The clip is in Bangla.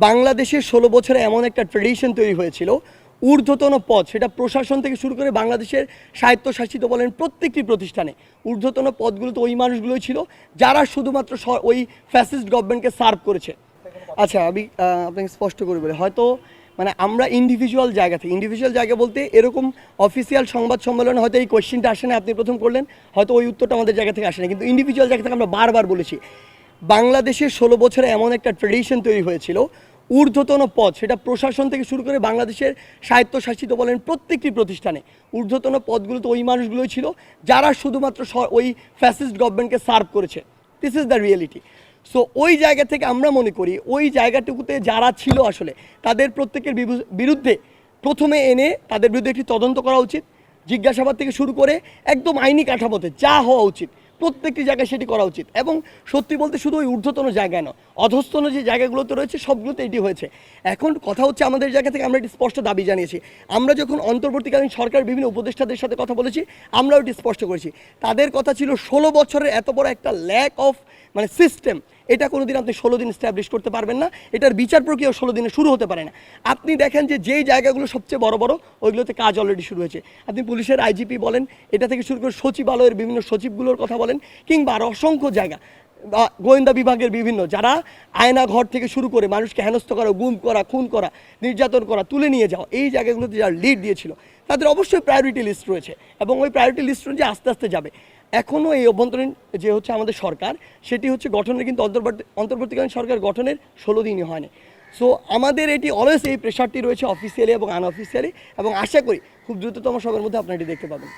বাংলাদেশের 16 বছরে এমন একটা ট্রেডিশন তৈরি হয়েছিল, ঊর্ধ্বতন পদ সেটা প্রশাসন থেকে শুরু করে বাংলাদেশের স্বায়ত্তশাসিত বলেন প্রত্যেকটি প্রতিষ্ঠানে ঊর্ধ্বতন পদগুলো তো ওই মানুষগুলোই ছিল যারা শুধুমাত্র ওই ফ্যাসিস্ট গভর্নমেন্টকে সার্ভ করেছে। আচ্ছা, আমি আপনাকে স্পষ্ট করে বলি, হয়তো মানে আমরা ইন্ডিভিজুয়াল জায়গা বলতে এরকম অফিসিয়াল সংবাদ সম্মেলনে হয়তো এই কোয়েশ্চেনটা আসে না, আপনি প্রথম করলেন, হয়তো ওই উত্তরটা আমাদের জায়গা থেকে আসে না, কিন্তু ইন্ডিভিজুয়াল জায়গা থেকে আমরা বারবার বলেছি বাংলাদেশের 16 বছরে এমন একটা ট্রেডিশন তৈরি হয়েছিল, ঊর্ধ্বতন পদ সেটা প্রশাসন থেকে শুরু করে বাংলাদেশের স্বায়ত্তশাসিত বলেন প্রত্যেকটি প্রতিষ্ঠানে ঊর্ধ্বতন পদগুলো তো ওই মানুষগুলোই ছিল যারা শুধুমাত্র ওই ফ্যাসিস্ট গভর্নমেন্টকে সার্ভ করেছে। This is the reality. So ওই জায়গা থেকে আমরা মনে করি ওই জায়গাটুকুতে যারা ছিল আসলে তাদের প্রত্যেকের বিরুদ্ধে প্রথমে এনে তাদের বিরুদ্ধে একটি তদন্ত করা উচিত, জিজ্ঞাসাবাদ থেকে শুরু করে একদম আইনি কাঠামোতে যা হওয়া উচিত প্রত্যেকটি জায়গায় সেটি করা উচিত। এবং সত্যি বলতে শুধু ওই ঊর্ধ্বতন জায়গায় নয়, অধস্তন যে জায়গাগুলোতে রয়েছে সবগুলোতে এটি হয়েছে। এখন কথা হচ্ছে আমাদের জায়গা থেকে আমরা এটি স্পষ্ট দাবি জানিয়েছি। আমরা যখন অন্তর্বর্তীকালীন সরকার বিভিন্ন উপদেষ্টাদের সাথে কথা বলেছি আমরাও এটি স্পষ্ট করেছি। তাদের কথা ছিল 16 বছরের এত বড় একটা ল্যাক অফ মানে সিস্টেম, এটা কোনো দিন আপনি 16 দিন স্ট্যাবলিশ করতে পারবেন না, এটার বিচার প্রক্রিয়া 16 দিনে শুরু হতে পারে না। আপনি দেখেন যে যেই জায়গাগুলো সবচেয়ে বড় বড় ওইগুলোতে কাজ অলরেডি শুরু হয়েছে। আপনি পুলিশের আইজিপি বলেন, এটা থেকে শুরু করে সচিবালয়ের বিভিন্ন সচিবগুলোর কথা বলেন, কিংবা আরও অসংখ্য জায়গা, গোয়েন্দা বিভাগের বিভিন্ন যারা আয়না ঘর থেকে শুরু করে মানুষকে হেনস্থ করা, গুম করা, খুন করা, নির্যাতন করা, তুলে নিয়ে যাওয়া, এই জায়গাগুলোতে যারা লিড দিয়েছিল তাদের অবশ্যই প্রায়োরিটি লিস্ট রয়েছে এবং ওই প্রায়োরিটি লিস্ট অনুযায়ী আস্তে আস্তে যাবে। এখনও এই অভ্যন্তরীণ যে হচ্ছে আমাদের সরকার সেটি হচ্ছে গঠনের, কিন্তু অন্তর্বর্তীকালীন সরকার গঠনের 16 দিনই হয়নি। সো আমাদের এটি অলওয়েজ এই প্রেশারটি রয়েছে অফিসিয়ালি এবং আনঅফিসিয়ালি, এবং আশা করি খুব দ্রুততম সময়ের মধ্যে আপনারা এটি দেখতে পাবেন।